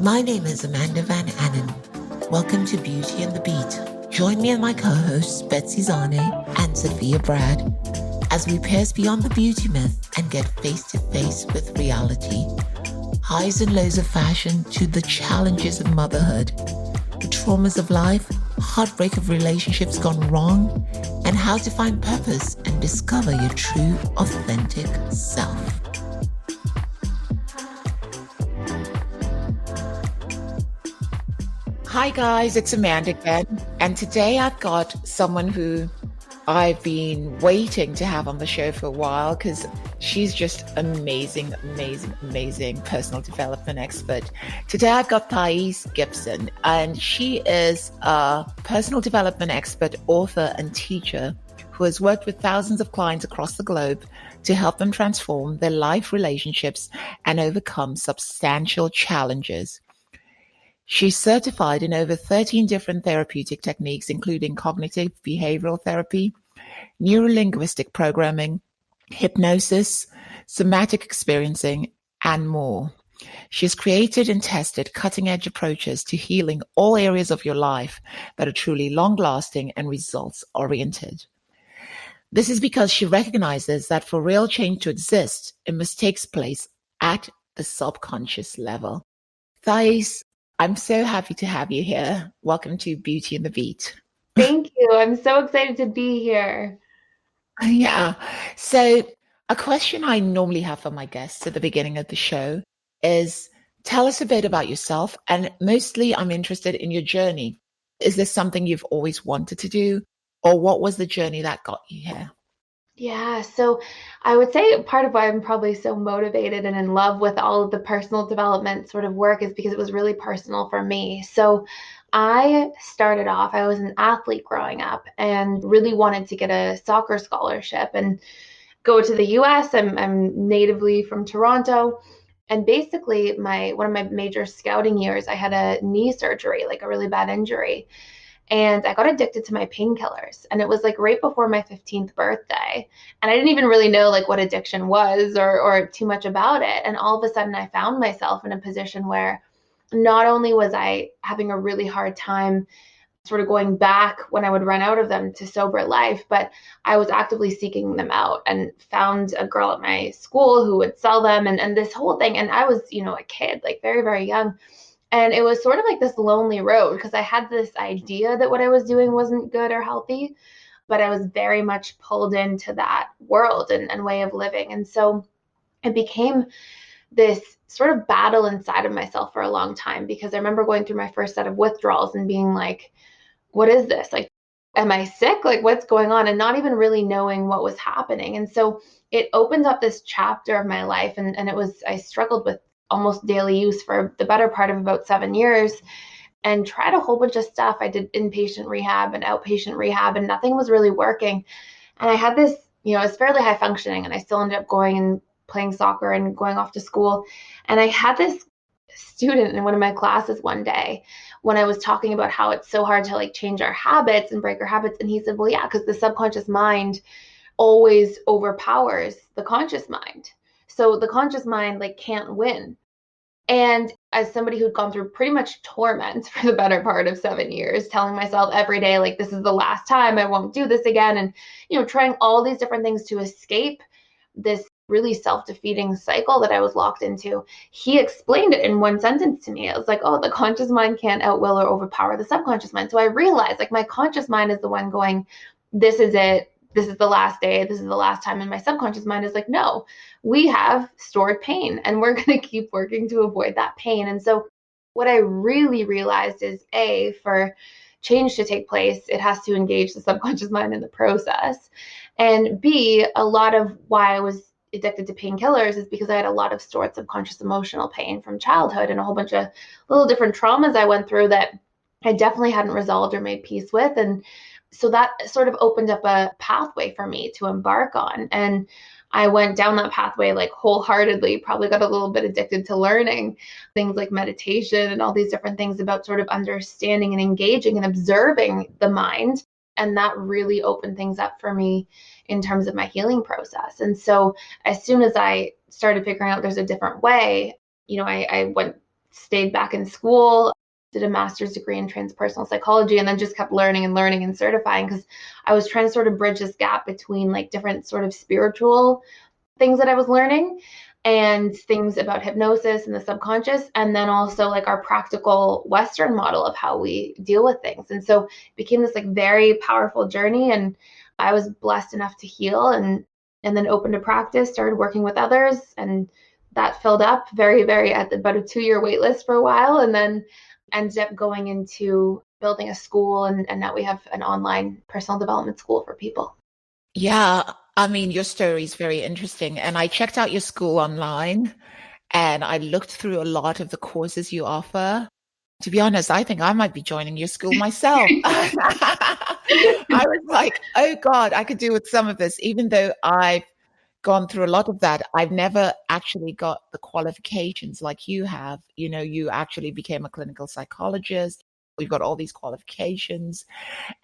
My name is Amanda Van Annen. Welcome to Beauty and the Beat. Join me and my co-hosts Betsy Zane and Sophia Brad as we pierce beyond the beauty myth and get face-to-face with reality. Highs and lows of fashion to the challenges of motherhood, the traumas of life, heartbreak of relationships gone wrong, and how to find purpose and discover your true, authentic self. Hi guys, it's Amanda again, and today I've got someone who I've been waiting to have on the show for a while because she's just amazing personal development expert. Today I've got Thais Gibson, and she is a personal development expert, author, and teacher who has worked with thousands of clients across the globe to help them transform their life relationships and overcome substantial challenges. She's certified in over 13 different therapeutic techniques, including Cognitive Behavioural Therapy, Neuro-linguistic Programming, Hypnosis, Somatic Experiencing, and more. She's created and tested cutting-edge approaches to healing all areas of your life that are truly long-lasting and results-oriented. This is because she recognizes that for real change to exist, it must take place at the subconscious level. Thais, I'm so happy to have you here. Welcome to Beauty and the Beat. Thank you. I'm so excited to be here. Yeah. So a question I normally have for my guests at the beginning of the show is, tell us a bit about yourself. And mostly I'm interested in your journey. Is this something you've always wanted to do? Or what was the journey that got you here? Yeah, so I would say part of why I'm probably so motivated and in love with all of the personal development sort of work is because it was really personal for me. So I started off, I was an athlete growing up and really wanted to get a soccer scholarship and go to the US. I'm natively from Toronto. And basically one of my major scouting years, I had a knee surgery, like a really bad injury. And I got addicted to my painkillers. And it was like right before my 15th birthday. And I didn't even really know like what addiction was or too much about it. And all of a sudden I found myself in a position where not only was I having a really hard time sort of going back when I would run out of them to sober life, but I was actively seeking them out and found a girl at my school who would sell them and this whole thing. And I was, a kid, like very, very young. And it was sort of like this lonely road because I had this idea that what I was doing wasn't good or healthy, but I was very much pulled into that world and way of living. And so it became this sort of battle inside of myself for a long time because I remember going through my first set of withdrawals and being like, what is this? Like, am I sick? Like, what's going on? And not even really knowing what was happening. And so it opened up this chapter of my life. And I struggled with almost daily use for the better part of about 7 years and tried a whole bunch of stuff. I did inpatient rehab and outpatient rehab, and nothing was really working. And I had this, I was fairly high functioning, and I still ended up going and playing soccer and going off to school. And I had this student in one of my classes one day when I was talking about how it's so hard to like change our habits and break our habits. And he said, well, yeah, because the subconscious mind always overpowers the conscious mind. So the conscious mind like can't win. And as somebody who'd gone through pretty much torment for the better part of 7 years, telling myself every day, like, this is the last time, I won't do this again. And, trying all these different things to escape this really self-defeating cycle that I was locked into. He explained it in one sentence to me. It was like, oh, the conscious mind can't outwill or overpower the subconscious mind. So I realized like my conscious mind is the one going, this is it. This is the last day. This is the last time. And my subconscious mind is like, no, we have stored pain and we're going to keep working to avoid that pain. And so what I really realized is for change to take place, it has to engage the subconscious mind in the process. And B, a lot of why I was addicted to painkillers is because I had a lot of stored subconscious emotional pain from childhood and a whole bunch of little different traumas I went through that I definitely hadn't resolved or made peace with. And so that sort of opened up a pathway for me to embark on. And I went down that pathway like wholeheartedly, probably got a little bit addicted to learning things like meditation and all these different things about sort of understanding and engaging and observing the mind And that really opened things up for me in terms of my healing process. And so as soon as I started figuring out there's a different way, I stayed back in school, did a master's degree in transpersonal psychology, and then just kept learning and learning and certifying, because I was trying to sort of bridge this gap between like different sort of spiritual things that I was learning and things about hypnosis and the subconscious, and then also like our practical Western model of how we deal with things. And so it became this like very powerful journey, and I was blessed enough to heal, and then opened a practice, started working with others, and that filled up very, very at about a 2-year wait list for a while, and then ended up going into building a school, and now we have an online personal development school for people. Yeah, I mean, your story is very interesting. And I checked out your school online and I looked through a lot of the courses you offer. To be honest, I think I might be joining your school myself. I was like, oh God, I could do with some of this, even though I've gone through a lot of that. I've never actually got the qualifications like you have. You know, you actually became a clinical psychologist. You've got all these qualifications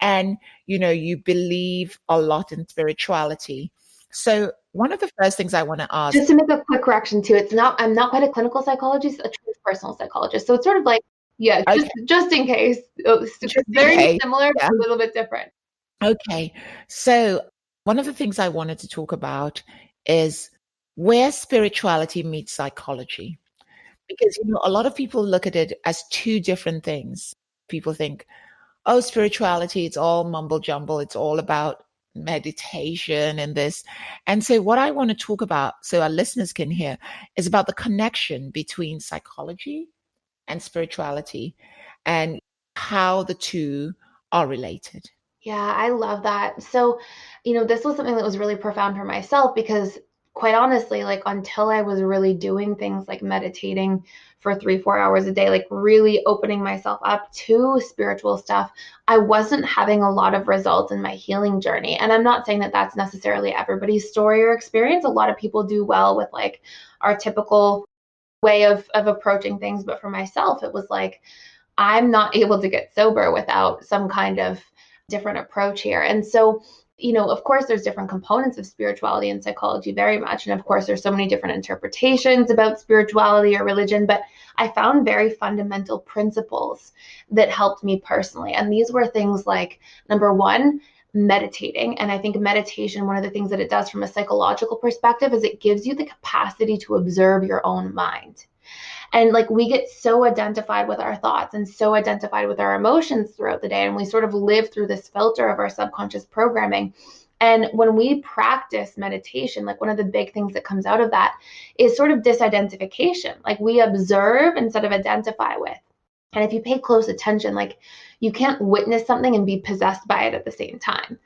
and, you know, you believe a lot in spirituality. So one of the first things I want to ask, Just to make a quick correction too, I'm not quite a clinical psychologist, a transpersonal psychologist. So it's sort of like, yeah, okay, just in case, it's just in very case, similar, yeah, but a little bit different. okay. So one of the things I wanted to talk about is where spirituality meets psychology. Because, you know, a lot of people look at it as two different things. People think, oh, spirituality, it's all mumble jumble. It's all about meditation and this. And so, what I want to talk about, so our listeners can hear, is about the connection between psychology and spirituality and how the two are related. Yeah, I love that. So, this was something that was really profound for myself because, quite honestly, like until I was really doing things like meditating for 3, 4 hours a day, like really opening myself up to spiritual stuff, I wasn't having a lot of results in my healing journey. And I'm not saying that that's necessarily everybody's story or experience. A lot of people do well with like our typical way of approaching things. But for myself, it was like, I'm not able to get sober without some kind of different approach here. And so, of course, there's different components of spirituality and psychology very much. And of course, there's so many different interpretations about spirituality or religion, but I found very fundamental principles that helped me personally. And these were things like, number one, meditating. And I think meditation, one of the things that it does from a psychological perspective is it gives you the capacity to observe your own mind. And like we get so identified with our thoughts and so identified with our emotions throughout the day. And we sort of live through this filter of our subconscious programming. And when we practice meditation, like one of the big things that comes out of that is sort of disidentification. Like we observe instead of identify with. And if you pay close attention, like you can't witness something and be possessed by it at the same time.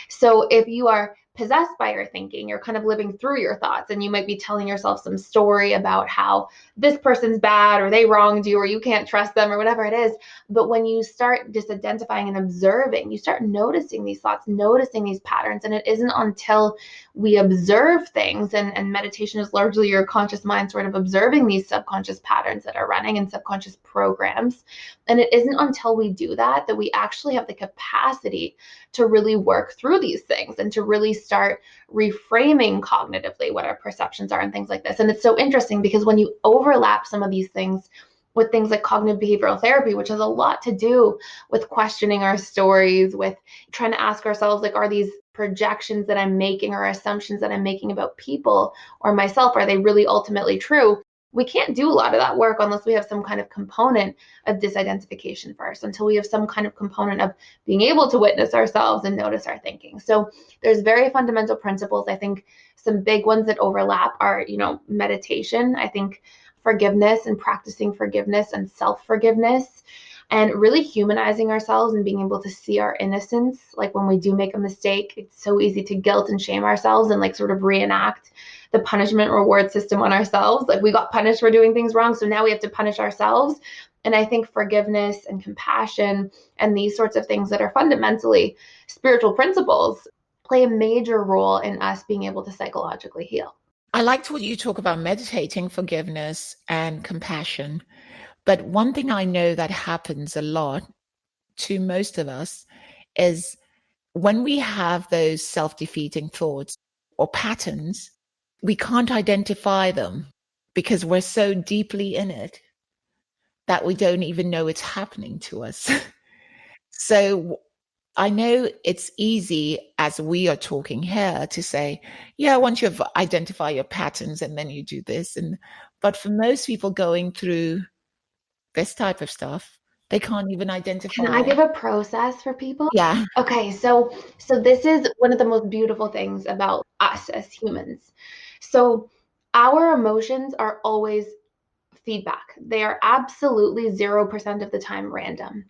So if you are possessed by your thinking, you're kind of living through your thoughts, and you might be telling yourself some story about how this person's bad or they wronged you or you can't trust them or whatever it is. But when you start disidentifying and observing, you start noticing these thoughts, noticing these patterns. And it isn't until we observe things, and meditation is largely your conscious mind sort of observing these subconscious patterns that are running and subconscious programs. And it isn't until we do that that we actually have the capacity to really work through these things and to really start reframing cognitively what our perceptions are and things like this. And it's so interesting because when you overlap some of these things with things like cognitive behavioral therapy, which has a lot to do with questioning our stories, with trying to ask ourselves, like, are these projections that I'm making or assumptions that I'm making about people or myself, are they really ultimately true? We can't do a lot of that work unless we have some kind of component of disidentification first, until we have some kind of component of being able to witness ourselves and notice our thinking. So there's very fundamental principles. I think some big ones that overlap are, meditation. I think forgiveness and practicing forgiveness and self-forgiveness, and really humanizing ourselves and being able to see our innocence. Like when we do make a mistake, it's so easy to guilt and shame ourselves and like sort of reenact the punishment reward system on ourselves. Like we got punished for doing things wrong, so now we have to punish ourselves. And I think forgiveness and compassion and these sorts of things that are fundamentally spiritual principles play a major role in us being able to psychologically heal. I liked what you talk about meditating, forgiveness, and compassion. But one thing I know that happens a lot to most of us is when we have those self-defeating thoughts or patterns, we can't identify them because we're so deeply in it that we don't even know it's happening to us. So I know it's easy as we are talking here to say, yeah, once you've identified your patterns and then you do this. But for most people going through this type of stuff, they can't even Can I identify. give a process for people? Yeah. Okay, so this is one of the most beautiful things about us as humans. So our emotions are always feedback. They are absolutely 0% of the time random.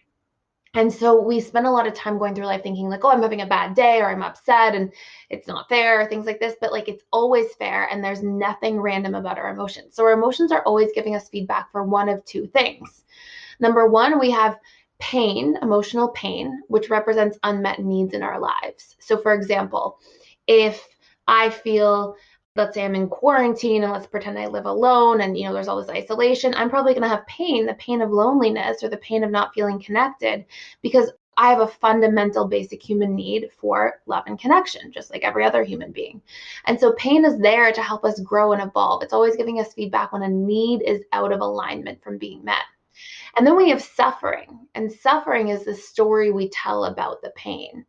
And so we spend a lot of time going through life thinking like, oh, I'm having a bad day or I'm upset and it's not fair or things like this. But like it's always fair and there's nothing random about our emotions. So our emotions are always giving us feedback for one of two things. Number one, we have pain, emotional pain, which represents unmet needs in our lives. So, for example, if I feel, let's say I'm in quarantine and let's pretend I live alone and there's all this isolation, I'm probably going to have pain, the pain of loneliness or the pain of not feeling connected, because I have a fundamental basic human need for love and connection, just like every other human being. And so pain is there to help us grow and evolve. It's always giving us feedback when a need is out of alignment from being met. And then we have suffering, and suffering is the story we tell about the pain.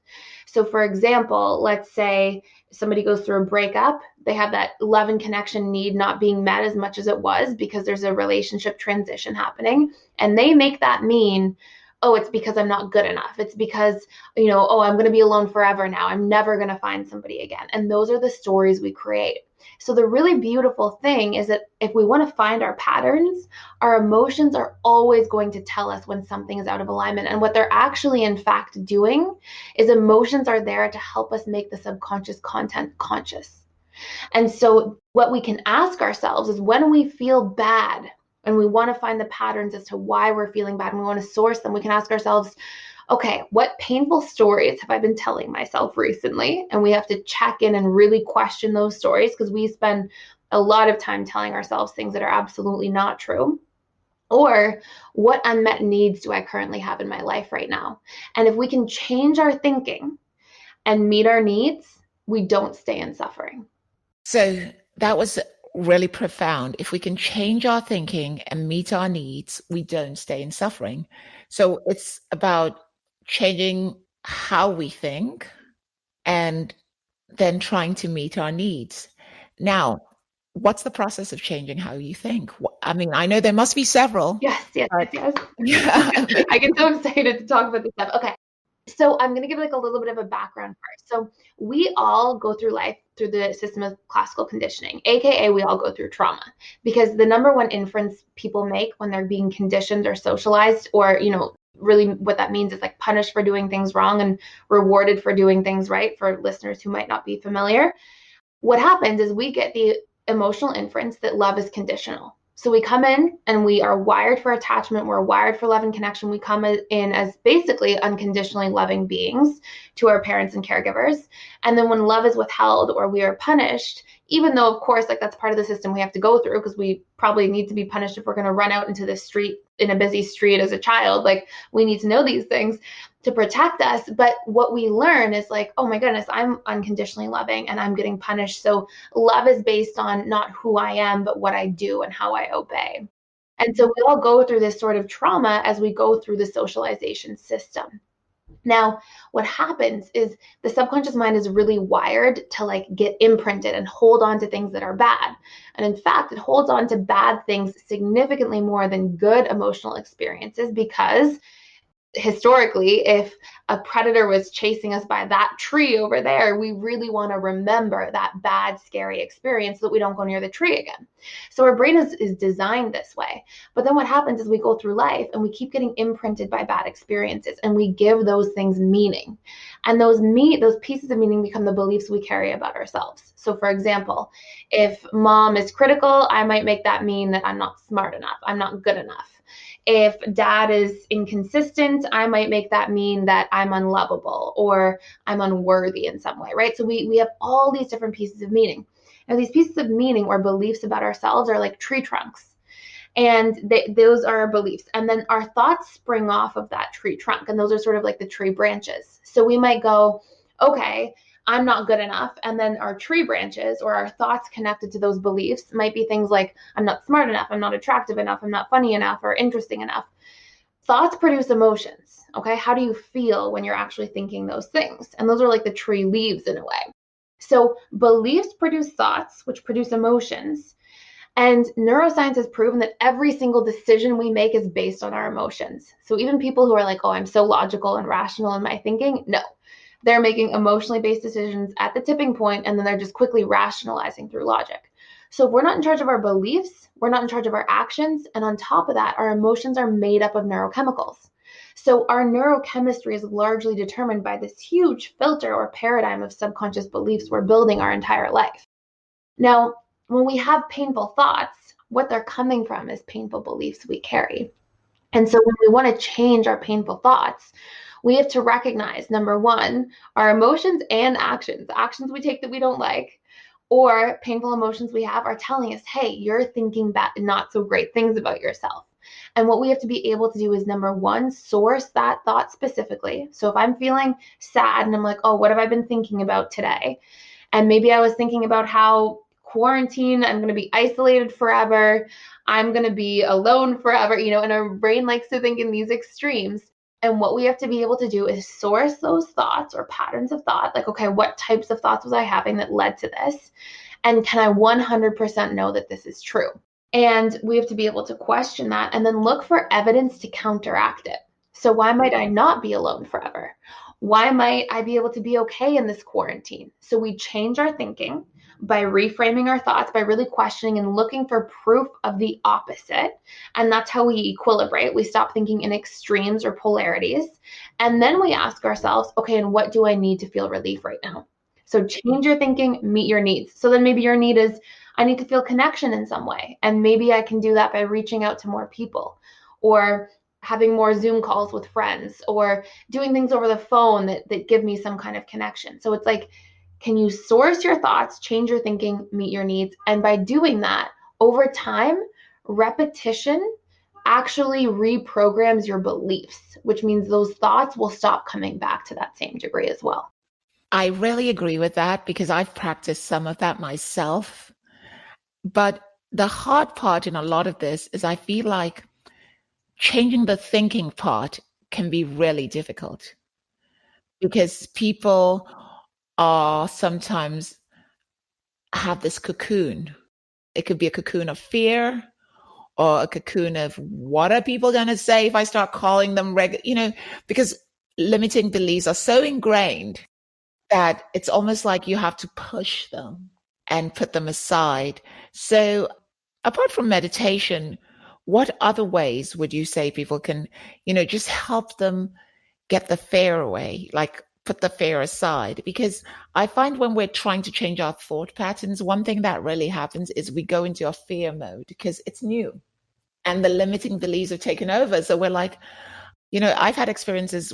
So, for example, let's say somebody goes through a breakup, they have that love and connection need not being met as much as it was because there's a relationship transition happening, and they make that mean, oh, it's because I'm not good enough. It's because, oh, I'm going to be alone forever now. I'm never going to find somebody again. And those are the stories we create. So the really beautiful thing is that if we want to find our patterns, our emotions are always going to tell us when something is out of alignment. And what they're actually, in fact, doing is emotions are there to help us make the subconscious content conscious. And so, what we can ask ourselves is when we feel bad and we want to find the patterns as to why we're feeling bad and we want to source them, we can ask ourselves, okay, what painful stories have I been telling myself recently? And we have to check in and really question those stories because we spend a lot of time telling ourselves things that are absolutely not true. Or what unmet needs do I currently have in my life right now? And if we can change our thinking and meet our needs, we don't stay in suffering. So that was really profound. If we can change our thinking and meet our needs, we don't stay in suffering. So it's about changing how we think and then trying to meet our needs. Now, what's the process of changing how you think? I mean, I know there must be several, Yes, yes, but yes, yeah, yes. I get so excited to talk about this stuff. Okay. So I'm going to give like a little bit of a background first. So we all go through life through the system of classical conditioning, aka we all go through trauma, because the number one inference people make when they're being conditioned or socialized, or really what that means is like punished for doing things wrong and rewarded for doing things right. For listeners who might not be familiar, what happens is we get the emotional inference that love is conditional. So we come in and we are wired for attachment. We're wired for love and connection. We come in as basically unconditionally loving beings to our parents and caregivers. And then when love is withheld or we are punished, even though, of course, like that's part of the system we have to go through because we probably need to be punished if we're going to run out into the street in a busy street as a child. Like we need to know these things to protect us. But what we learn is like, oh my goodness, I'm unconditionally loving and I'm getting punished. So love is based on not who I am, but what I do and how I obey. And so we all go through this sort of trauma as we go through the socialization system. Now, what happens is the subconscious mind is really wired to like get imprinted and hold on to things that are bad. And in fact, it holds on to bad things significantly more than good emotional experiences because historically, if a predator was chasing us by that tree over there, we really want to remember that bad, scary experience so that we don't go near the tree again. So our brain is designed this way. But then what happens is we go through life and we keep getting imprinted by bad experiences and we give those things meaning. And those pieces of meaning become the beliefs we carry about ourselves. So for example, if mom is critical, I might make that mean that I'm not smart enough, I'm not good enough. If dad is inconsistent, I might make that mean that I'm unlovable or I'm unworthy in some way, right? So we have all these different pieces of meaning. Now, these pieces of meaning or beliefs about ourselves are like tree trunks. And those are our beliefs. And then our thoughts spring off of that tree trunk. And those are sort of like the tree branches. So we might go, okay, I'm not good enough. And then our tree branches or our thoughts connected to those beliefs might be things like, I'm not smart enough, I'm not attractive enough, I'm not funny enough, or interesting enough. Thoughts produce emotions. Okay. How do you feel when you're actually thinking those things? And those are like the tree leaves in a way. So beliefs produce thoughts, which produce emotions. And neuroscience has proven that every single decision we make is based on our emotions. So even people who are like, oh, I'm so logical and rational in my thinking, no, they're making emotionally based decisions at the tipping point, and then they're just quickly rationalizing through logic. So if we're not in charge of our beliefs, we're not in charge of our actions. And on top of that, our emotions are made up of neurochemicals. So our neurochemistry is largely determined by this huge filter or paradigm of subconscious beliefs we're building our entire life. Now, when we have painful thoughts, what they're coming from is painful beliefs we carry. And so when we want to change our painful thoughts, we have to recognize number one, our emotions and actions we take that we don't like, or painful emotions we have are telling us, hey, you're thinking bad, not so great things about yourself. And what we have to be able to do is number one, source that thought specifically. So if I'm feeling sad and I'm like, oh, what have I been thinking about today? And maybe I was thinking about how quarantine, I'm going to be isolated forever. I'm going to be alone forever, and our brain likes to think in these extremes. And what we have to be able to do is source those thoughts or patterns of thought. Like, okay, what types of thoughts was I having that led to this? And can I 100% know that this is true? And we have to be able to question that and then look for evidence to counteract it. So, why might I not be alone forever? Why might I be able to be okay in this quarantine? So, we change our thinking by reframing our thoughts, by really questioning and looking for proof of the opposite. And that's how we equilibrate. We stop thinking in extremes or polarities. And then we ask ourselves, okay, and what do I need to feel relief right now? So, change your thinking, meet your needs. So, then maybe your need is, I need to feel connection in some way. And maybe I can do that by reaching out to more people or having more Zoom calls with friends or doing things over the phone that give me some kind of connection. So it's like, can you source your thoughts, change your thinking, meet your needs? And by doing that, over time, repetition actually reprograms your beliefs, which means those thoughts will stop coming back to that same degree as well. I really agree with that because I've practiced some of that myself. But the hard part in a lot of this is I feel like changing the thinking part can be really difficult because people are sometimes have this cocoon. It could be a cocoon of fear or a cocoon of what are people going to say if I start calling them because limiting beliefs are so ingrained that it's almost like you have to push them and put them aside. So apart from meditation, what other ways would you say people can, just help them get the fear away, like put the fear aside? Because I find when we're trying to change our thought patterns, one thing that really happens is we go into a fear mode because it's new and the limiting beliefs have taken over. So we're like, I've had experiences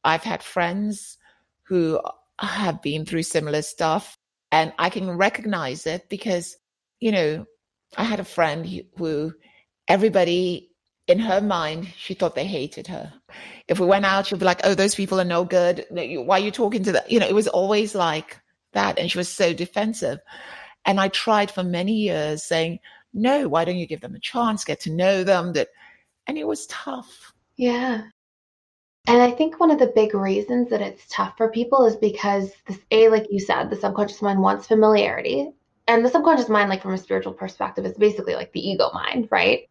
I've had friends who have been through similar stuff, and I can recognize it because, you know, I had a friend who everybody in her mind, she thought they hated her. If we went out, she'd be like, oh, those people are no good. Why are you talking to them? It was always like that. And she was so defensive. And I tried for many years saying, no, why don't you give them a chance, get to know them? And it was tough. Yeah. And I think one of the big reasons that it's tough for people is because like you said, the subconscious mind wants familiarity. And the subconscious mind, like from a spiritual perspective, is basically like the ego mind, right?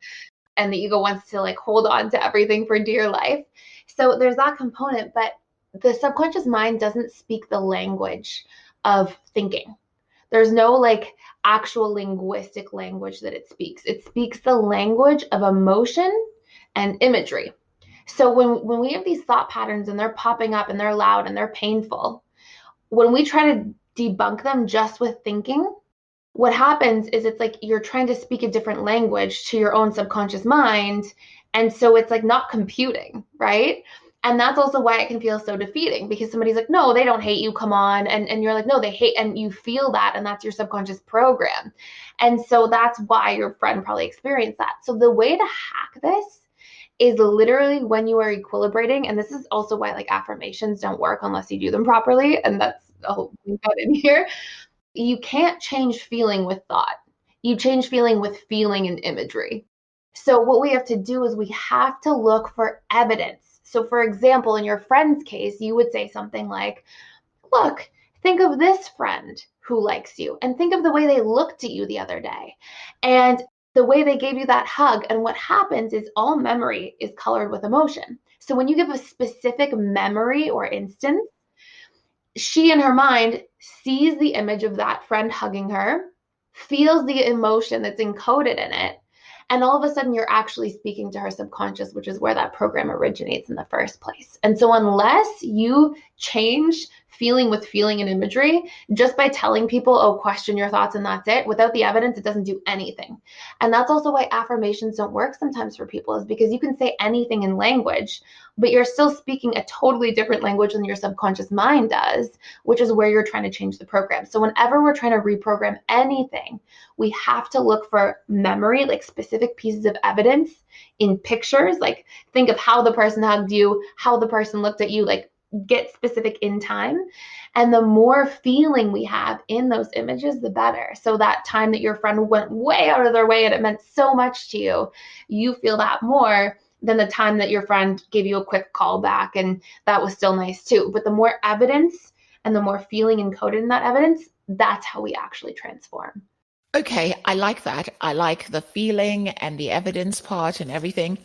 And the ego wants to like hold on to everything for dear life. So there's that component, but the subconscious mind doesn't speak the language of thinking. There's no like actual linguistic language that it speaks. It speaks the language of emotion and imagery. So when we have these thought patterns and they're popping up and they're loud and they're painful, when we try to debunk them just with thinking, what happens is it's like you're trying to speak a different language to your own subconscious mind. And so it's like not computing, right? And that's also why it can feel so defeating because somebody's like, no, they don't hate you, come on. And you're like, no, they hate, and you feel that, and that's your subconscious program. And so that's why your friend probably experienced that. So the way to hack this is literally when you are equilibrating. And this is also why like affirmations don't work unless you do them properly. And that's a whole thing got in here. You can't change feeling with thought. You change feeling with feeling and imagery. So what we have to do is we have to look for evidence. So for example, in your friend's case, you would say something like, look, think of this friend who likes you and think of the way they looked at you the other day and the way they gave you that hug. And what happens is all memory is colored with emotion. So when you give a specific memory or instance, she in her mind sees the image of that friend hugging her, feels the emotion that's encoded in it, and all of a sudden you're actually speaking to her subconscious, which is where that program originates in the first place. And so unless you change feeling with feeling and imagery, just by telling people, oh, question your thoughts and that's it, without the evidence, it doesn't do anything. And that's also why affirmations don't work sometimes for people, is because you can say anything in language, but you're still speaking a totally different language than your subconscious mind does, which is where you're trying to change the program. So whenever we're trying to reprogram anything, we have to look for memory, like specific pieces of evidence in pictures. Like think of how the person hugged you, how the person looked at you, like get specific in time. And the more feeling we have in those images, the better. So that time that your friend went way out of their way and it meant so much to you, you feel that more than the time that your friend gave you a quick call back and that was still nice too. But the more evidence and the more feeling encoded in that evidence, that's how we actually transform. Okay, I like that. I like the feeling and the evidence part and everything.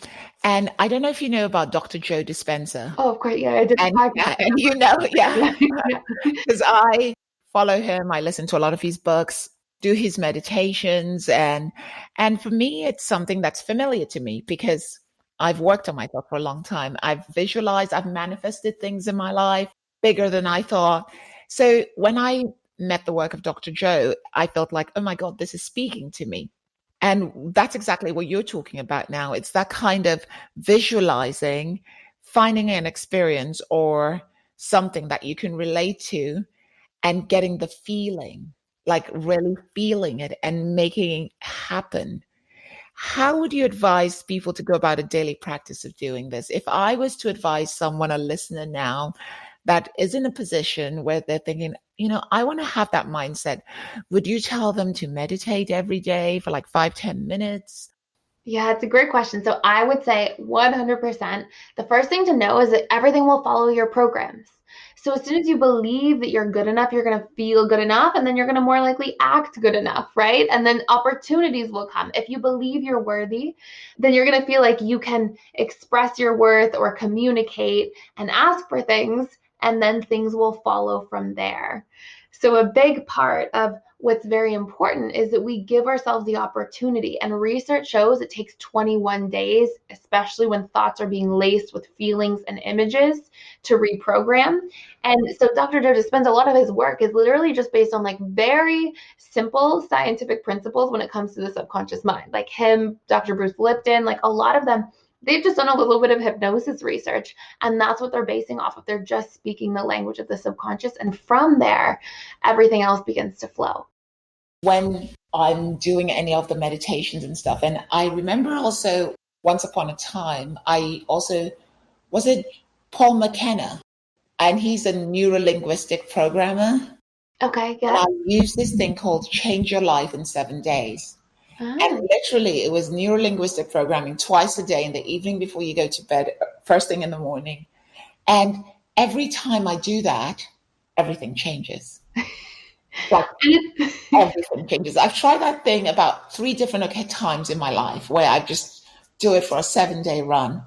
And I don't know if you know about Dr. Joe Dispenza. Oh, of course. Yeah, I did the And podcast. yeah, and you know, yeah, Yeah. Yeah. because I follow him. I listen to a lot of his books, do his meditations, and for me, it's something that's familiar to me because I've worked on myself for a long time. I've visualized, I've manifested things in my life bigger than I thought. So when I met the work of Dr. Joe, I felt like, oh my God, this is speaking to me. And that's exactly what you're talking about now. It's that kind of visualizing, finding an experience or something that you can relate to and getting the feeling, like really feeling it and making it happen. How would you advise people to go about a daily practice of doing this? If I was to advise someone, a listener now, that is in a position where they're thinking, I want to have that mindset, would you tell them to meditate every day for like 5, 10 minutes? Yeah, it's a great question. So I would say 100%. The first thing to know is that everything will follow your programs. So as soon as you believe that you're good enough, you're going to feel good enough, and then you're going to more likely act good enough, right? And then opportunities will come. If you believe you're worthy, then you're going to feel like you can express your worth or communicate and ask for things, and then things will follow from there. So a big part of what's very important is that we give ourselves the opportunity. And research shows it takes 21 days, especially when thoughts are being laced with feelings and images, to reprogram. And so Dr. Joe Dispenza, a lot of his work is literally just based on like very simple scientific principles when it comes to the subconscious mind. Like him, Dr. Bruce Lipton, like a lot of them, they've just done a little bit of hypnosis research, and that's what they're basing off of. They're just speaking the language of the subconscious, and from there everything else begins to flow. When I'm doing any of the meditations and stuff, and I remember also once upon a time, I also was it Paul McKenna, and he's a neuro-linguistic programmer. Okay, And yeah. I used this thing called Change Your Life in 7 Days. Ah, And literally, it was neuro-linguistic programming twice a day in the evening before you go to bed, first thing in the morning. And every time I do that, everything changes. Like everything changes. I've tried that thing about 3 different times in my life where I just do it for a 7 day run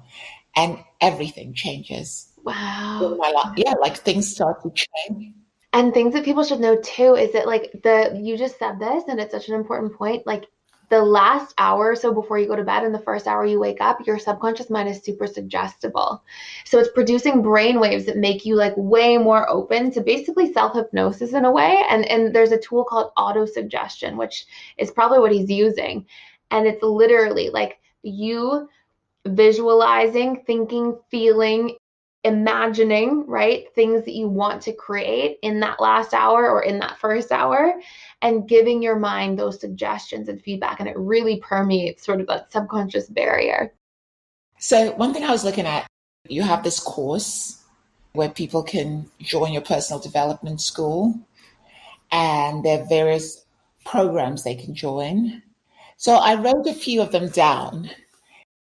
and everything changes in wow. my life. Yeah, like things start to change. And things that people should know too is that like the you just said this and it's such an important point. Like the last hour or so before you go to bed and the first hour you wake up, your subconscious mind is super suggestible. So it's producing brain waves that make you like way more open to basically self-hypnosis in a way. And there's a tool called auto-suggestion, which is probably what he's using. And it's literally like you visualizing, thinking, feeling, imagining, right? Things that you want to create in that last hour or in that first hour, and giving your mind those suggestions and feedback. And it really permeates sort of that subconscious barrier. So one thing I was looking at, you have this course where people can join your personal development school, and there are various programs they can join. So I wrote a few of them down.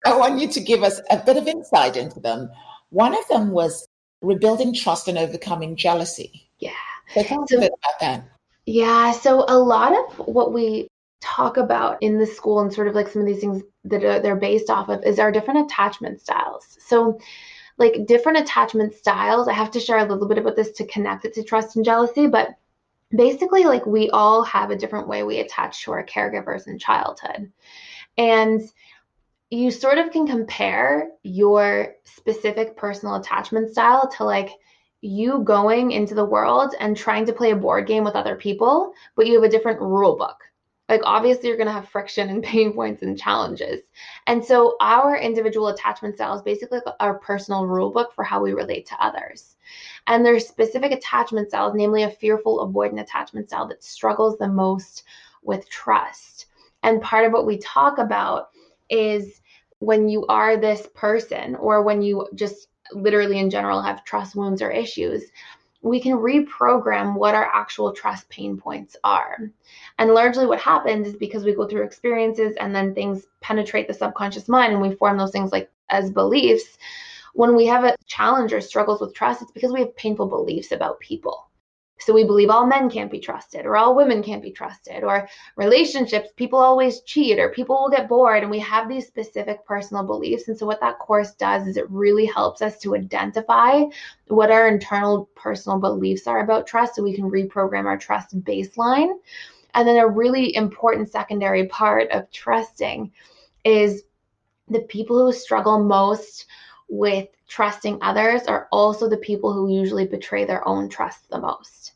I want you to give us a bit of insight into them. One of them was rebuilding trust and overcoming jealousy. Yeah. So tell us a So bit about that. yeah, so a lot of what we talk about in the school and sort of like some of these things that they're based off of is our different attachment styles. So like different attachment styles, I have to share a little bit about this to connect it to trust and jealousy, but basically like we all have a different way we attach to our caregivers in childhood. And you sort of can compare your specific personal attachment style to like you going into the world and trying to play a board game with other people, but you have a different rule book. Like, obviously, you're going to have friction and pain points and challenges. And so, our individual attachment style is basically our personal rule book for how we relate to others. And there's specific attachment styles, namely a fearful, avoidant attachment style that struggles the most with trust. And part of what we talk about is when you are this person, or when you just literally in general have trust wounds or issues, we can reprogram what our actual trust pain points are. And largely what happens is because we go through experiences and then things penetrate the subconscious mind and we form those things like as beliefs. When we have a challenge or struggles with trust, it's because we have painful beliefs about people. So we believe all men can't be trusted, or all women can't be trusted, or relationships, people always cheat, or people will get bored. And we have these specific personal beliefs. And so what that course does is it really helps us to identify what our internal personal beliefs are about trust so we can reprogram our trust baseline. And then a really important secondary part of trusting is the people who struggle most with trusting others are also the people who usually betray their own trust the most.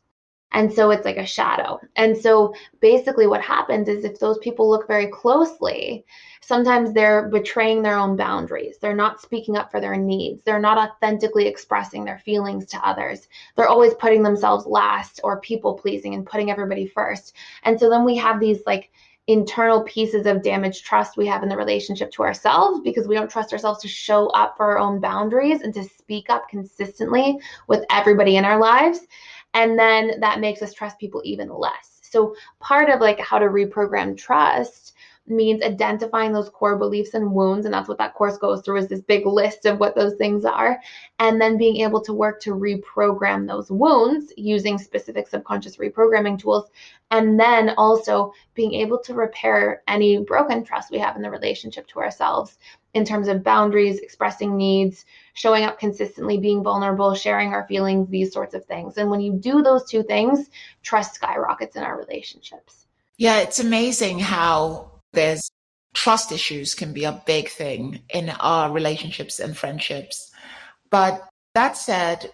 And so it's like a shadow. And so basically, what happens is if those people look very closely, sometimes they're betraying their own boundaries. They're not speaking up for their needs. They're not authentically expressing their feelings to others. They're always putting themselves last or people pleasing and putting everybody first. And so then we have these like internal pieces of damaged trust we have in the relationship to ourselves because we don't trust ourselves to show up for our own boundaries and to speak up consistently with everybody in our lives. And then that makes us trust people even less. So part of like how to reprogram trust means identifying those core beliefs and wounds, and that's what that course goes through, is this big list of what those things are, and then being able to work to reprogram those wounds using specific subconscious reprogramming tools, and then also being able to repair any broken trust we have in the relationship to ourselves in terms of boundaries, expressing needs, showing up consistently, being vulnerable, sharing our feelings, these sorts of things. And when you do those two things, trust skyrockets in our relationships. Yeah, it's amazing how there's trust issues can be a big thing in our relationships and friendships. But that said,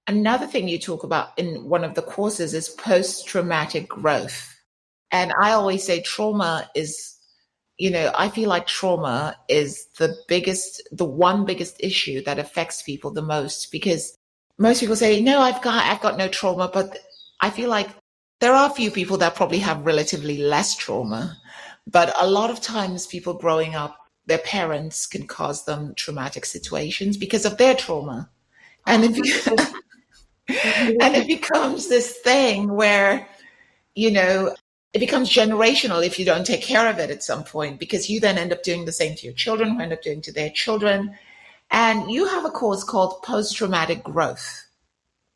another thing you talk about in one of the courses is post-traumatic growth. And I always say trauma is, I feel like trauma is the one biggest issue that affects people the most, because most people say, no, I've got no trauma, but I feel like there are a few people that probably have relatively less trauma, but a lot of times people growing up, their parents can cause them traumatic situations because of their trauma. And it, be- 100%. and it becomes this thing where, you know, it becomes generational if you don't take care of it at some point, because you then end up doing the same to your children, who end up doing to their children. And you have a course called Post Traumatic Growth.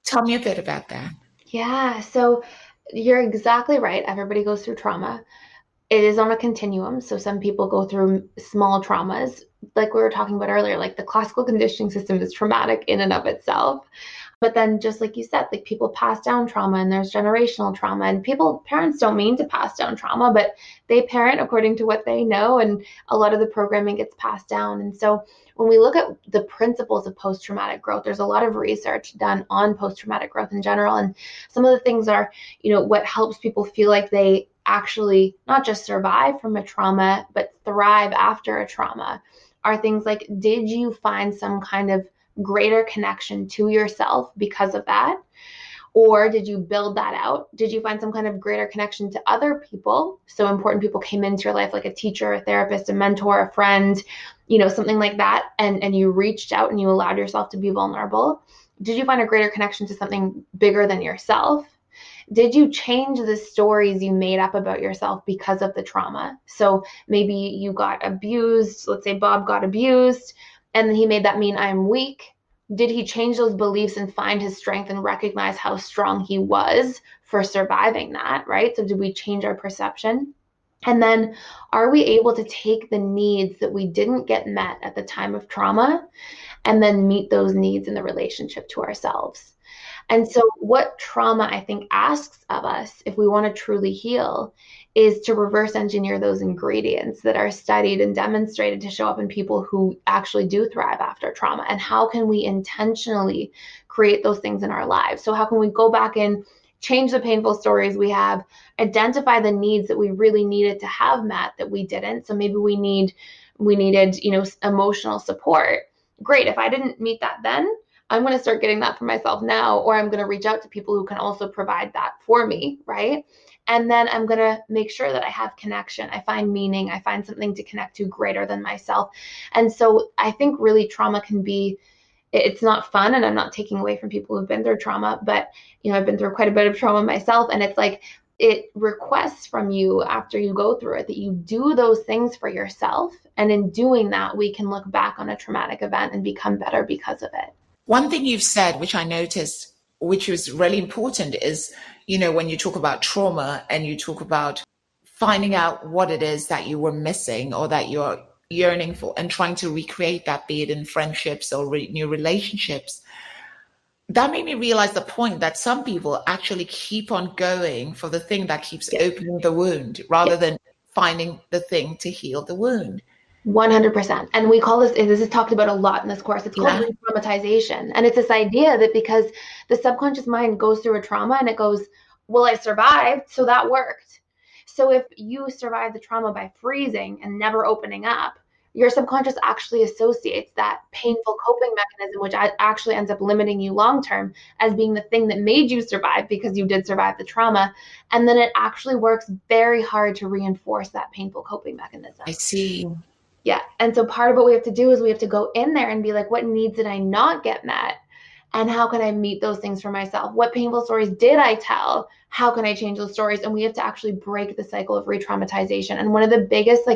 Tell me a bit about that. Yeah, so you're exactly right. Everybody goes through trauma. It is on a continuum. So some people go through small traumas, like we were talking about earlier, like the classical conditioning system is traumatic in and of itself. But then just like you said, like people pass down trauma and there's generational trauma, and parents don't mean to pass down trauma, but they parent according to what they know, and a lot of the programming gets passed down. And so when we look at the principles of post-traumatic growth, there's a lot of research done on post-traumatic growth in general. And some of the things are, what helps people feel like they actually not just survive from a trauma, but thrive after a trauma are things like, did you find some kind of greater connection to yourself because of that? Or did you build that out? Did you find some kind of greater connection to other people? So important people came into your life, like a teacher, a therapist, a mentor, a friend, something like that. And you reached out and you allowed yourself to be vulnerable. Did you find a greater connection to something bigger than yourself? Did you change the stories you made up about yourself because of the trauma? So maybe you got abused. Let's say Bob got abused and he made that mean I'm weak. Did he change those beliefs and find his strength and recognize how strong he was for surviving that, right? So did we change our perception? And then are we able to take the needs that we didn't get met at the time of trauma and then meet those needs in the relationship to ourselves? And so, what trauma I think asks of us, if we want to truly heal, is to reverse engineer those ingredients that are studied and demonstrated to show up in people who actually do thrive after trauma. And how can we intentionally create those things in our lives? So, how can we go back and change the painful stories we have, identify the needs that we really needed to have met that we didn't? So, maybe we needed, emotional support. Great. If I didn't meet that then, I'm going to start getting that for myself now, or I'm going to reach out to people who can also provide that for me, right? And then I'm going to make sure that I have connection. I find meaning. I find something to connect to greater than myself. And so I think really trauma can be, it's not fun, and I'm not taking away from people who've been through trauma, but I've been through quite a bit of trauma myself, and it's like it requests from you after you go through it that you do those things for yourself. And in doing that, we can look back on a traumatic event and become better because of it. One thing you've said, which I noticed, which was really important, is, when you talk about trauma and you talk about finding out what it is that you were missing or that you're yearning for and trying to recreate that, be it in friendships or new relationships, that made me realize the point that some people actually keep on going for the thing that keeps opening the wound rather than finding the thing to heal the wound. 100%. And we call this is talked about a lot in this course. It's called Yeah. re-traumatization. And it's this idea that because the subconscious mind goes through a trauma and it goes, well, I survived, so that worked. So if you survive the trauma by freezing and never opening up, your subconscious actually associates that painful coping mechanism, which actually ends up limiting you long term, as being the thing that made you survive because you did survive the trauma. And then it actually works very hard to reinforce that painful coping mechanism. I see. Yeah. And so part of what we have to do is we have to go in there and be like, what needs did I not get met? And how can I meet those things for myself? What painful stories did I tell? How can I change those stories? And we have to actually break the cycle of re-traumatization. And one of the biggest,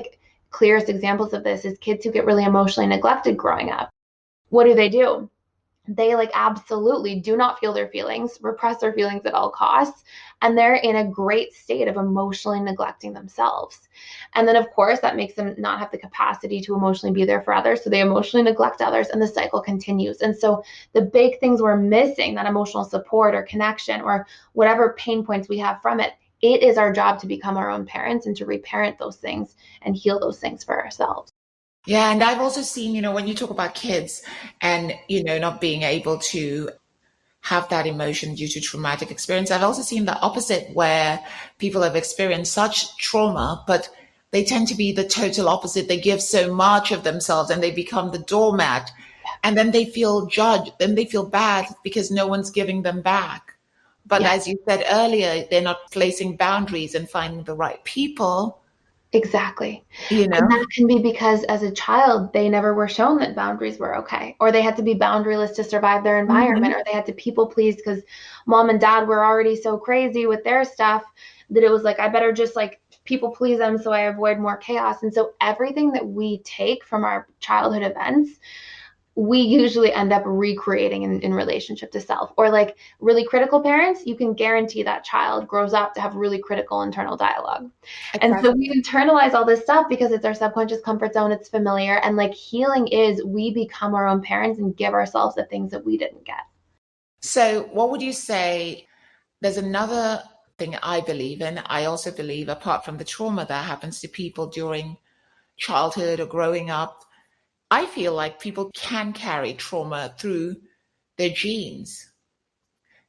clearest examples of this is kids who get really emotionally neglected growing up. What do? They absolutely do not feel their feelings, repress their feelings at all costs, and they're in a great state of emotionally neglecting themselves. And then of course that makes them not have the capacity to emotionally be there for others, so they emotionally neglect others and the cycle continues. And so the big things we're missing, that emotional support or connection or whatever pain points we have from it, it is our job to become our own parents and to reparent those things and heal those things for ourselves. Yeah, and I've also seen, when you talk about kids and, not being able to have that emotion due to traumatic experience, I've also seen the opposite where people have experienced such trauma, but they tend to be the total opposite. They give so much of themselves and they become the doormat, and then they feel judged, then they feel bad because no one's giving them back. But Yeah. as you said earlier, they're not placing boundaries and finding the right people, Exactly. you And know? that can be because as a child, they never were shown that boundaries were okay, or they had to be boundaryless to survive their environment, Mhm. or they had to people please because mom and dad were already so crazy with their stuff that it was like, I better just people please them so I avoid more chaos. And so everything that we take from our childhood events, we usually end up recreating in relationship to self. Or really critical parents, you can guarantee that child grows up to have really critical internal dialogue. And so we Exactly. internalize all this stuff because it's our subconscious comfort zone, it's familiar. And healing is we become our own parents and give ourselves the things that we didn't get. So, what would you say? There's another thing I believe in. I also believe, apart from the trauma that happens to people during childhood or growing up, I feel like people can carry trauma through their genes.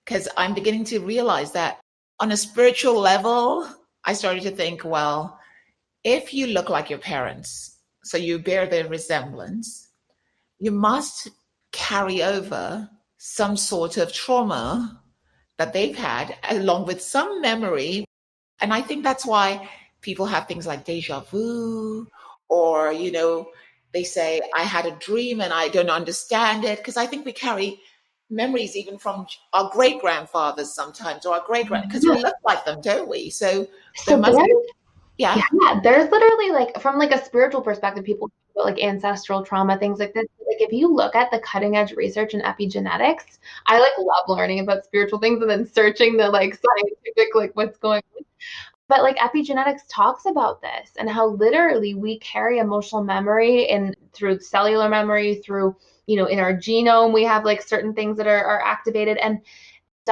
Because I'm beginning to realize that on a spiritual level, I started to think, well, if you look like your parents, so you bear their resemblance, you must carry over some sort of trauma that they've had, along with some memory. And I think that's why people have things like deja vu, or, they say, I had a dream and I don't understand it. Because I think we carry memories even from our great grandfathers sometimes, or our great grand, because we Yeah. look like them, don't we? So there So must be, yeah, yeah, there's literally like from like a spiritual perspective, people talk about like ancestral trauma, things like this. Like if you look at the cutting edge research in epigenetics, I like love learning about spiritual things and then searching the like scientific like what's going on. But like epigenetics talks about this and how literally we carry emotional memory in through cellular memory, through, in our genome, we have like certain things that are activated. And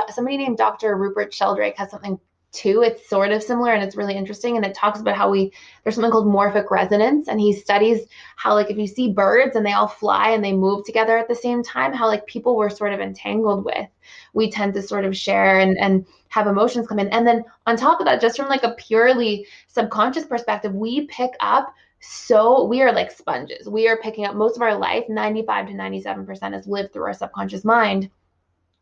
somebody named Dr. Rupert Sheldrake has something too. It's sort of similar and it's really interesting. And it talks about how there's something called morphic resonance. And he studies how, like, if you see birds and they all fly and they move together at the same time, how like people we're sort of entangled with, we tend to sort of share and have emotions come in. And then on top of that, just from like a purely subconscious perspective, we pick up. So we are like sponges. We are picking up most of our life, 95 to 97% is lived through our subconscious mind.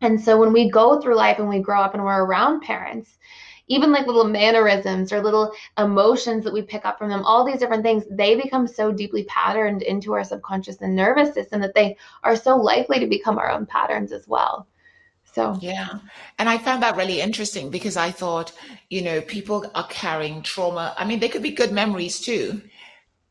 And so when we go through life and we grow up and we're around parents, even like little mannerisms or little emotions that we pick up from them, all these different things, they become so deeply patterned into our subconscious and nervous system that they are so likely to become our own patterns as well. So, yeah. And I found that really interesting because I thought, people are carrying trauma. I mean, they could be good memories too,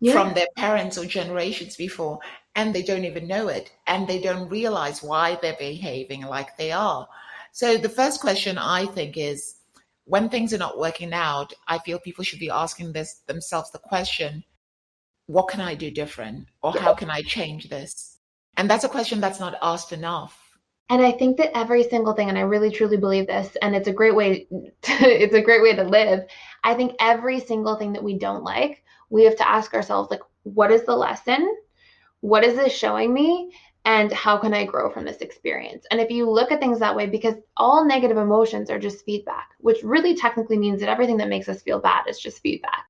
yeah. from their parents or generations before, and they don't even know it, and they don't realize why they're behaving like they are. So the first question I think is, when things are not working out, I feel people should be asking themselves the question, what can I do different, or how can I change this? And that's a question that's not asked enough. And I think that every single thing, and I really truly believe this, and it's a great way it's a great way to live. I think every single thing that we don't like, we have to ask ourselves, like, what is the lesson? What is this showing me? And how can I grow from this experience? And if you look at things that way, because all negative emotions are just feedback, which really technically means that everything that makes us feel bad is just feedback.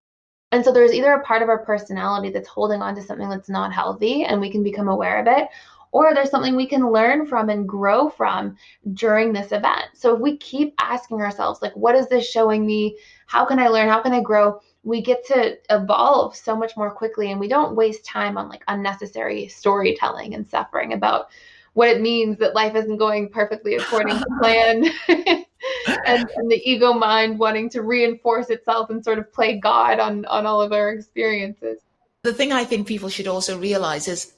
And so there's either a part of our personality that's holding on to something that's not healthy and we can become aware of it, or there's something we can learn from and grow from during this event. So if we keep asking ourselves, like, what is this showing me? How can I learn? How can I grow? We get to evolve so much more quickly and we don't waste time on like unnecessary storytelling and suffering about what it means that life isn't going perfectly according to plan. And the ego mind wanting to reinforce itself and sort of play God on all of our experiences. The thing I think people should also realize is,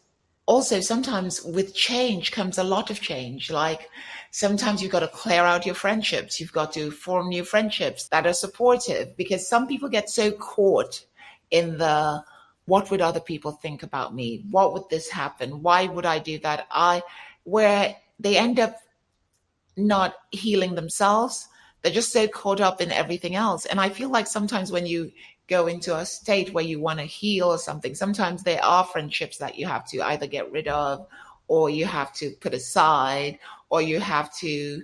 also sometimes with change comes a lot of change. Like sometimes you've got to clear out your friendships. You've got to form new friendships that are supportive, because some people get so caught in the, what would other people think about me? What would this happen? Why would I do that? Where they end up not healing themselves. They're just so caught up in everything else. And I feel like sometimes when you go into a state where you want to heal or something, sometimes there are friendships that you have to either get rid of, or you have to put aside, or you have to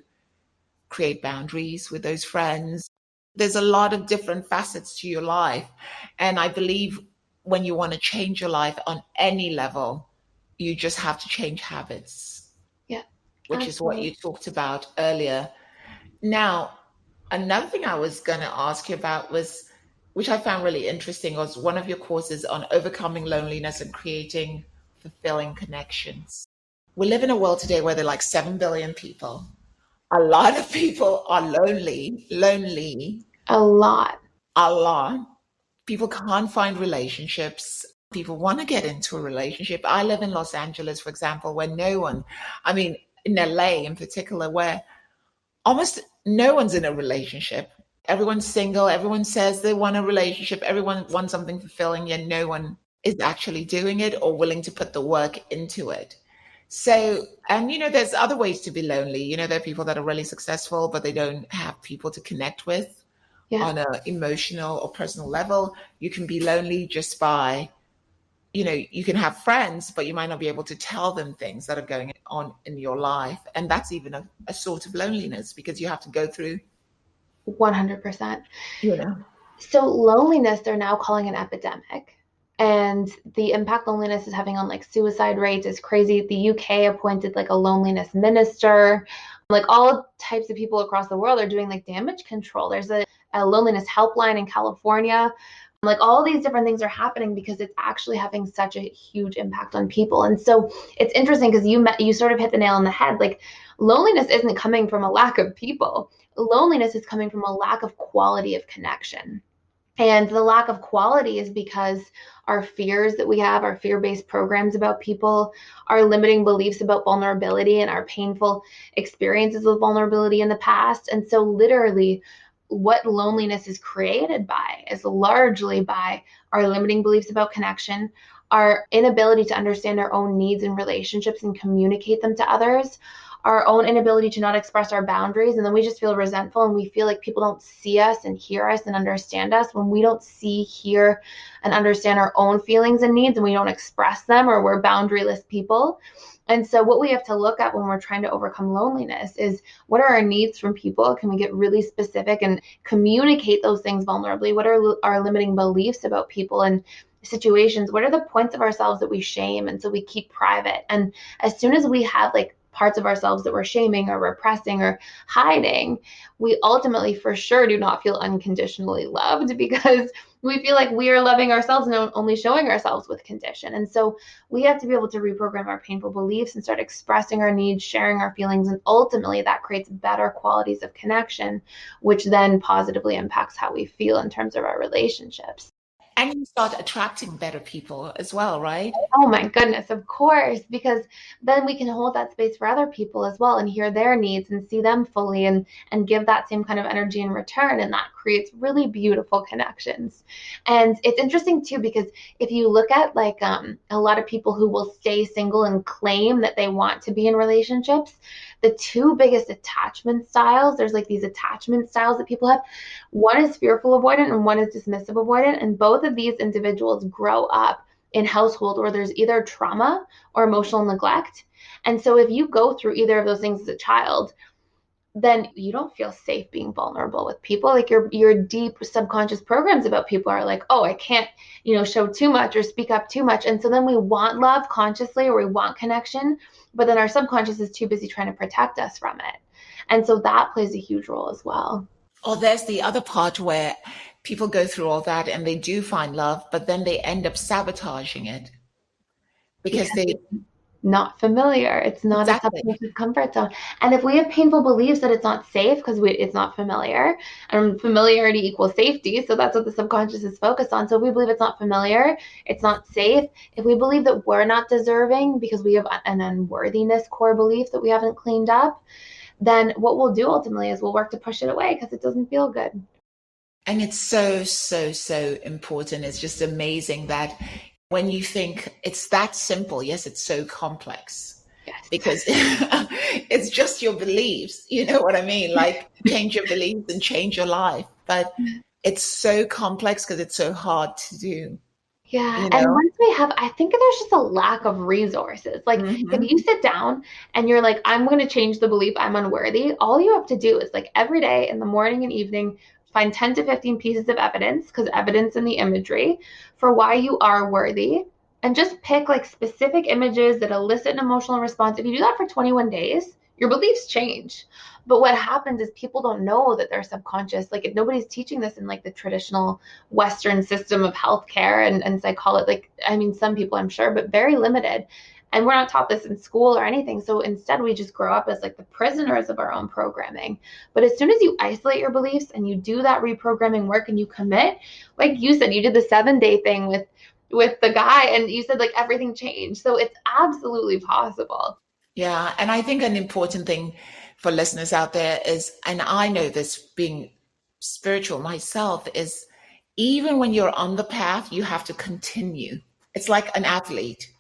create boundaries with those friends. There's a lot of different facets to your life. And I believe when you want to change your life on any level, you just have to change habits, Yeah, which is what absolutely. you talked about earlier. Now, another thing I was going to ask you about was, which I found really interesting, was one of your courses on overcoming loneliness and creating fulfilling connections. We live in a world today where there are like 7 billion people. A lot of people are lonely, A lot. a lot. People can't find relationships. People want to get into a relationship. I live in Los Angeles, for example, where no one, I mean, in LA in particular, where almost no one's in a relationship. Everyone's single. Everyone says they want a relationship. Everyone wants something fulfilling, yet no one is actually doing it or willing to put the work into it. So, and there's other ways to be lonely. There are people that are really successful, but they don't have people to connect with Yeah, on a emotional or personal level. You can be lonely just by, you can have friends, but you might not be able to tell them things that are going on in your life. And that's even a sort of loneliness, because you have to go through, 100%. you know. So loneliness, they're now calling an epidemic. And the impact loneliness is having on like suicide rates is crazy. The UK appointed like a loneliness minister. Like all types of people across the world are doing like damage control. There's a loneliness helpline in California. Like all these different things are happening because it's actually having such a huge impact on people. And so it's interesting because you sort of hit the nail on the head. Like loneliness isn't coming from a lack of people. Loneliness is coming from a lack of quality of connection. And the lack of quality is because our fears that we have, our fear based programs about people, our limiting beliefs about vulnerability, and our painful experiences with vulnerability in the past. And so, literally, what loneliness is created by is largely by our limiting beliefs about connection, our inability to understand our own needs and relationships and communicate them to others, our own inability to not express our boundaries. And then we just feel resentful and we feel like people don't see us and hear us and understand us when we don't see, hear, and understand our own feelings and needs, and we don't express them, or we're boundaryless people. And so what we have to look at when we're trying to overcome loneliness is, what are our needs from people? Can we get really specific and communicate those things vulnerably? What are our limiting beliefs about people and situations? What are the points of ourselves that we shame and so we keep private? And as soon as we have like parts of ourselves that we're shaming or repressing or hiding, we ultimately for sure do not feel unconditionally loved, because we feel like we are loving ourselves and only showing ourselves with condition. And so we have to be able to reprogram our painful beliefs and start expressing our needs, sharing our feelings, and ultimately that creates better qualities of connection, which then positively impacts how we feel in terms of our relationships. And you start attracting better people as well, right? Oh my goodness, of course, because then we can hold that space for other people as well and hear their needs and see them fully, and give that same kind of energy in return, and that creates really beautiful connections. And it's interesting too, because if you look at like a lot of people who will stay single and claim that they want to be in relationships, the two biggest attachment styles, there's like these attachment styles that people have. One is fearful avoidant and one is dismissive avoidant, and both of these individuals grow up in household where there's either trauma or emotional neglect. And so if you go through either of those things as a child, then you don't feel safe being vulnerable with people. Like your deep subconscious programs about people are like, oh, I can't, show too much or speak up too much. And so then we want love consciously, or we want connection, but then our subconscious is too busy trying to protect us from it. And so that plays a huge role as well. Or there's the other part where people go through all that and they do find love, but then they end up sabotaging it because Because they, it's not familiar. It's not a exactly. subconscious comfort zone. And if we have painful beliefs that it's not safe because it's not familiar, and familiarity equals safety, so that's what the subconscious is focused on. So if we believe it's not familiar, it's not safe. If we believe that we're not deserving because we have an unworthiness core belief that we haven't cleaned up, then what we'll do ultimately is we'll work to push it away because it doesn't feel good. And it's so, so, so important. It's just amazing that when you think it's that simple, yes, it's so complex Yes. because it's just your beliefs. You know what I mean? Like change your beliefs and change your life. But it's so complex because it's so hard to do, Yeah, you and know? once we have, I think there's just a lack of resources. Like, if Hmm. you sit down and you're like, I'm going to change the belief I'm unworthy, all you have to do is like every day in the morning and evening, find 10 to 15 pieces of evidence, because evidence in the imagery, for why you are worthy, and just pick like specific images that elicit an emotional response. If you do that for 21 days, your beliefs change. But what happens is people don't know that they're subconscious. Like, if nobody's teaching this in like the traditional Western system of healthcare and psychology. Like, I mean, some people I'm sure, but very limited. And we're not taught this in school or anything. So instead, we just grow up as like the prisoners of our own programming. But as soon as you isolate your beliefs and you do that reprogramming work and you commit, like you said, you did the 7-day thing with the guy, and you said like everything changed. So it's absolutely possible. Yeah. And I think an important thing for listeners out there is, and I know this being spiritual myself, is even when you're on the path, you have to continue. It's like an athlete,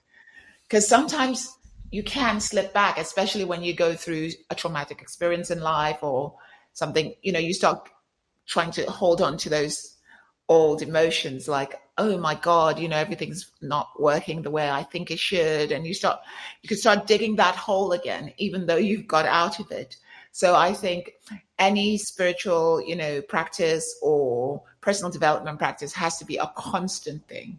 because sometimes you can slip back, especially when you go through a traumatic experience in life or something, you start trying to hold on to those old emotions like, oh my God, everything's not working the way I think it should. And you can start digging that hole again, even though you've got out of it. So I think any spiritual, practice or personal development practice has to be a constant thing.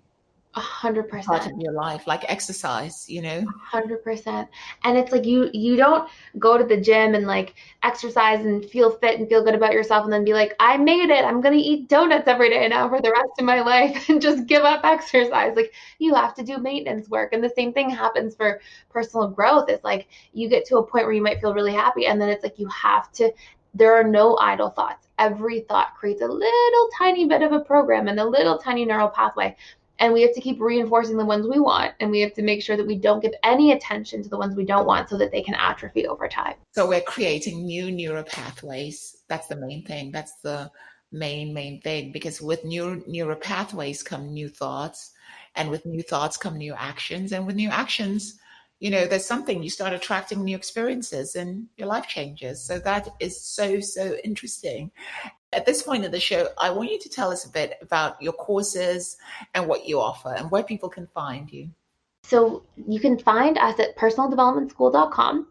part 100%. of your life, like exercise, 100%. And it's like you don't go to the gym and like exercise and feel fit and feel good about yourself and then be like, I made it. I'm going to eat donuts every day now for the rest of my life and just give up exercise. Like you have to do maintenance work. And the same thing happens for personal growth. It's like you get to a point where you might feel really happy and then it's like you have to, there are no idle thoughts. Every thought creates a little tiny bit of a program and a little tiny neural pathway. And we have to keep reinforcing the ones we want. And we have to make sure that we don't give any attention to the ones we don't want so that they can atrophy over time. So we're creating new neural pathways. That's the main thing. That's the main thing. Because with new neural pathways come new thoughts, and with new thoughts come new actions, and with new actions, there's something, you start attracting new experiences, and your life changes. So that is so interesting. At this point in the show, I want you to tell us a bit about your courses and what you offer and where people can find you. So you can find us at personaldevelopmentschool.com.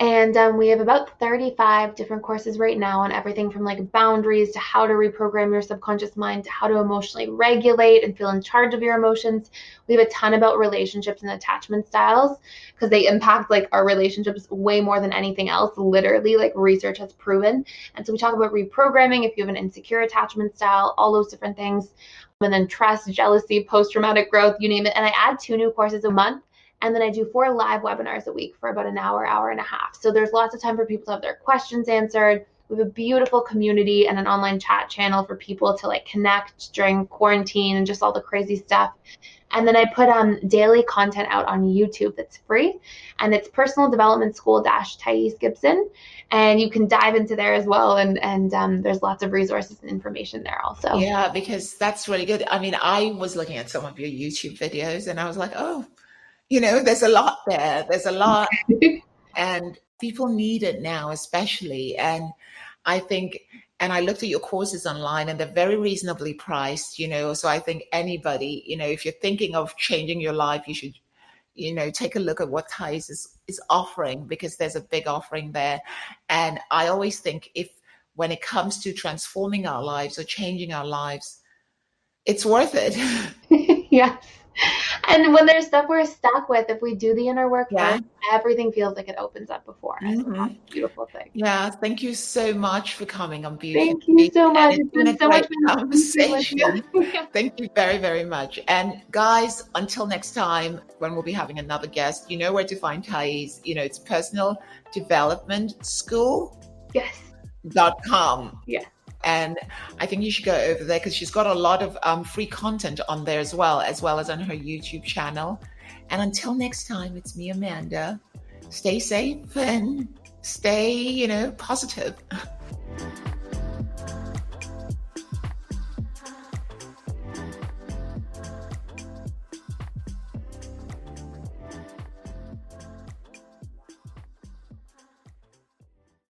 And we have about 35 different courses right now on everything from like boundaries to how to reprogram your subconscious mind to how to emotionally regulate and feel in charge of your emotions. We have a ton about relationships and attachment styles because they impact like our relationships way more than anything else, literally, like research has proven. And so we talk about reprogramming if you have an insecure attachment style, all those different things. And then trust, jealousy, post-traumatic growth, you name it. And I add 2 new courses a month. And then I do 4 live webinars a week for about an hour and a half. So there's lots of time for people to have their questions answered. We have a beautiful community and an online chat channel for people to like connect during quarantine and just all the crazy stuff. And then I put daily content out on YouTube that's free. And it's Personal Development School Thais Gibson. And you can dive into there as well. And there's lots of resources and information there also. Yeah, because that's really good. I mean, I was looking at some of your YouTube videos and I was like, oh, there's a lot there. There's a lot. And people need it now, especially. And I think, and I looked at your courses online and they're very reasonably priced, So I think anybody, if you're thinking of changing your life, you should, take a look at what Thais is offering, because there's a big offering there. And I always think when it comes to transforming our lives or changing our lives, it's worth it. Yes. And when there's stuff we're stuck with, if we do the inner work Yeah. first, everything feels like it opens up before it. Mm-hmm. That's a beautiful thing. Yeah, thank you so much for coming on Beauty. Thank you so much. And it's been a so great much fun with conversation. you. Thank you very, very much. And guys, until next time, when we'll be having another guest, you know where to find Thais. It's Personal Development School. Yes. .com. Yeah. And I think you should go over there because she's got a lot of free content on there as well as on her YouTube channel. And until next time, it's me, Amanda. Stay safe and stay, positive.